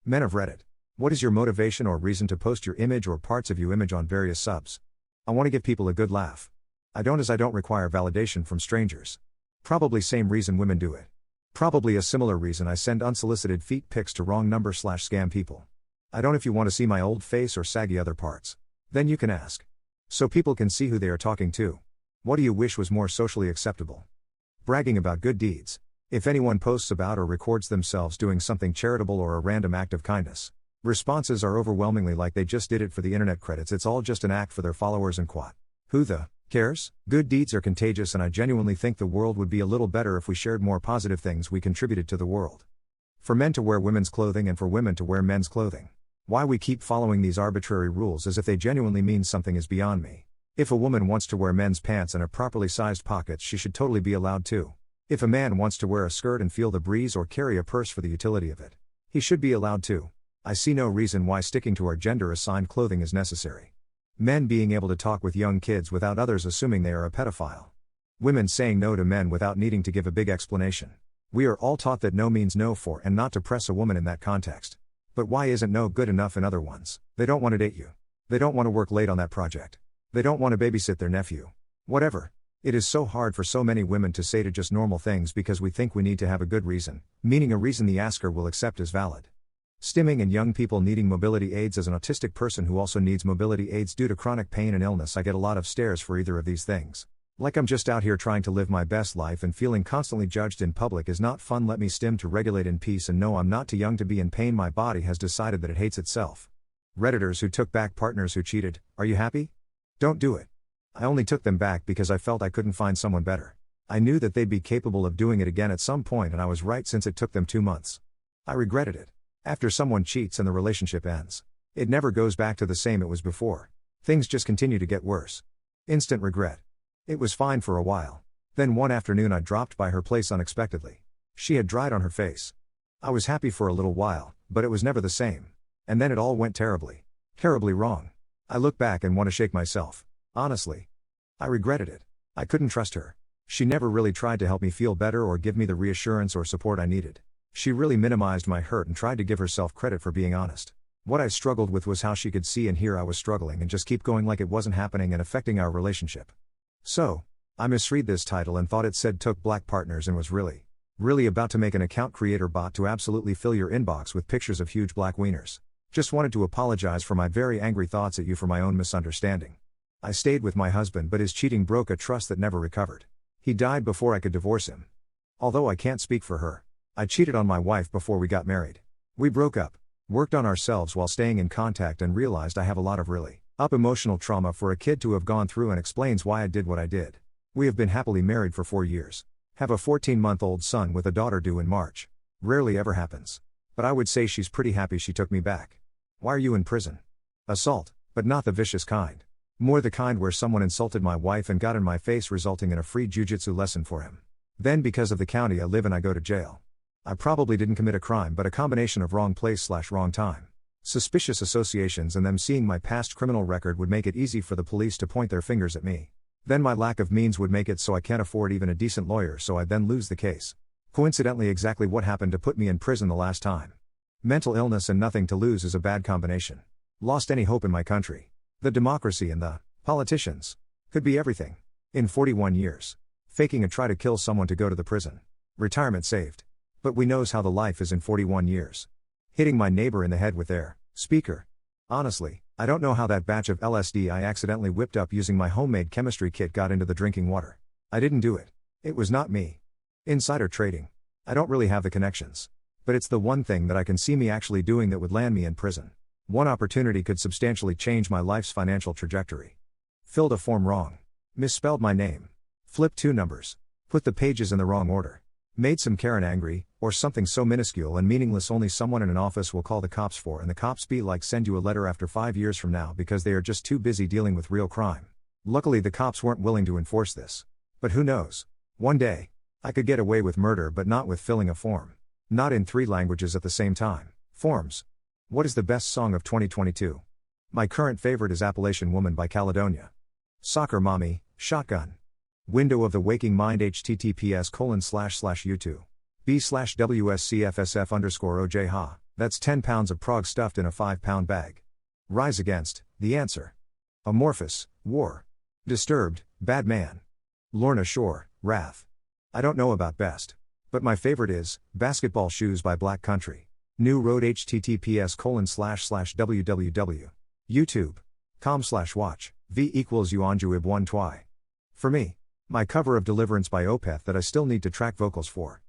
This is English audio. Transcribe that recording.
Men of Reddit. What is your motivation or reason to post your image or parts of you image on various subs? I want to give people a good laugh. I don't require validation from strangers. Probably same reason women do it. Probably a similar reason I send unsolicited feet pics to wrong number/scam people. I don't if you want to see my old face or saggy other parts. Then you can ask. So people can see who they are talking to. What do you wish was more socially acceptable? Bragging about good deeds. If anyone posts about or records themselves doing something charitable or a random act of kindness, responses are overwhelmingly like they just did it for the internet credits, it's all just an act for their followers and quat. Who the cares? Good deeds are contagious, and I genuinely think the world would be a little better if we shared more positive things we contributed to the world. For men to wear women's clothing and for women to wear men's clothing. Why we keep following these arbitrary rules as if they genuinely mean something is beyond me. If a woman wants to wear men's pants and a properly sized pockets, she should totally be allowed to. If a man wants to wear a skirt and feel the breeze or carry a purse for the utility of it, he should be allowed to. I see no reason why sticking to our gender-assigned clothing is necessary. Men being able to talk with young kids without others assuming they are a pedophile. Women saying no to men without needing to give a big explanation. We are all taught that no means no for and not to press a woman in that context. But why isn't no good enough in other ones? They don't want to date you. They don't want to work late on that project. They don't want to babysit their nephew. Whatever. It is so hard for so many women to say to just normal things because we think we need to have a good reason, meaning a reason the asker will accept as valid. Stimming and young people needing mobility aids. As an autistic person who also needs mobility aids due to chronic pain and illness, I get a lot of stares for either of these things. Like I'm just out here trying to live my best life and feeling constantly judged in public is not fun. Let me stim to regulate in peace, and no, I'm not too young to be in pain. My body has decided that it hates itself. Redditors who took back partners who cheated, are you happy? Don't do it. I only took them back because I felt I couldn't find someone better. I knew that they'd be capable of doing it again at some point, and I was right since it took them 2 months. I regretted it. After someone cheats and the relationship ends, it never goes back to the same it was before. Things just continue to get worse. Instant regret. It was fine for a while. Then one afternoon I dropped by her place unexpectedly. She had dried on her face. I was happy for a little while, but it was never the same. And then it all went terribly wrong. I look back and want to shake myself. Honestly. I regretted it. I couldn't trust her. She never really tried to help me feel better or give me the reassurance or support I needed. She really minimized my hurt and tried to give herself credit for being honest. What I struggled with was how she could see and hear I was struggling and just keep going like it wasn't happening and affecting our relationship. So, I misread this title and thought it said took black partners and was really about to make an account creator bot to absolutely fill your inbox with pictures of huge black wieners. Just wanted to apologize for my very angry thoughts at you for my own misunderstanding. I stayed with my husband, but his cheating broke a trust that never recovered. He died before I could divorce him. Although I can't speak for her. I cheated on my wife before we got married. We broke up, worked on ourselves while staying in contact, and realized I have a lot of really emotional trauma for a kid to have gone through, and explains why I did what I did. We have been happily married for 4 years. Have a 14-month-old son with a daughter due in March. Rarely ever happens. But I would say she's pretty happy she took me back. Why are you in prison? Assault, but not the vicious kind. More the kind where someone insulted my wife and got in my face, resulting in a free jujitsu lesson for him. Then because of the county I live in I go to jail. I probably didn't commit a crime, but a combination of wrong place/wrong time, suspicious associations, and them seeing my past criminal record would make it easy for the police to point their fingers at me. Then my lack of means would make it so I can't afford even a decent lawyer, so I'd then lose the case. Coincidentally exactly what happened to put me in prison the last time. Mental illness and nothing to lose is a bad combination. Lost any hope in my country. The democracy and the politicians. Could be everything. In 41 years. Faking a try to kill someone to go to the prison. Retirement saved. But we knows how the life is in 41 years. Hitting my neighbor in the head with their speaker. Honestly, I don't know how that batch of LSD I accidentally whipped up using my homemade chemistry kit got into the drinking water. I didn't do it. It was not me. Insider trading. I don't really have the connections. But it's the one thing that I can see me actually doing that would land me in prison. One opportunity could substantially change my life's financial trajectory. Filled a form wrong. Misspelled my name. Flipped 2 numbers. Put the pages in the wrong order. Made some Karen angry, or something so minuscule and meaningless only someone in an office will call the cops for, and the cops be like send you a letter after 5 years from now because they are just too busy dealing with real crime. Luckily the cops weren't willing to enforce this. But who knows? One day, I could get away with murder, but not with filling a form. Not in 3 languages at the same time. Forms. What is the best song of 2022? My current favorite is Appalachian Woman by Caledonia. Soccer Mommy, Shotgun. Window of the Waking Mind https://youtube. b/wscfsf_oj ha. That's 10 pounds of prog stuffed in a 5-pound bag. Rise Against, The Answer. Amorphous, War. Disturbed, Bad Man. Lorna Shore, Wrath. I don't know about best. But my favorite is, Basketball Shoes by Black Country. New Road https://www. YouTube.com/watch, v equals Yuanjuib 1 twi. For me. My cover of Deliverance by Opeth that I still need to track vocals for.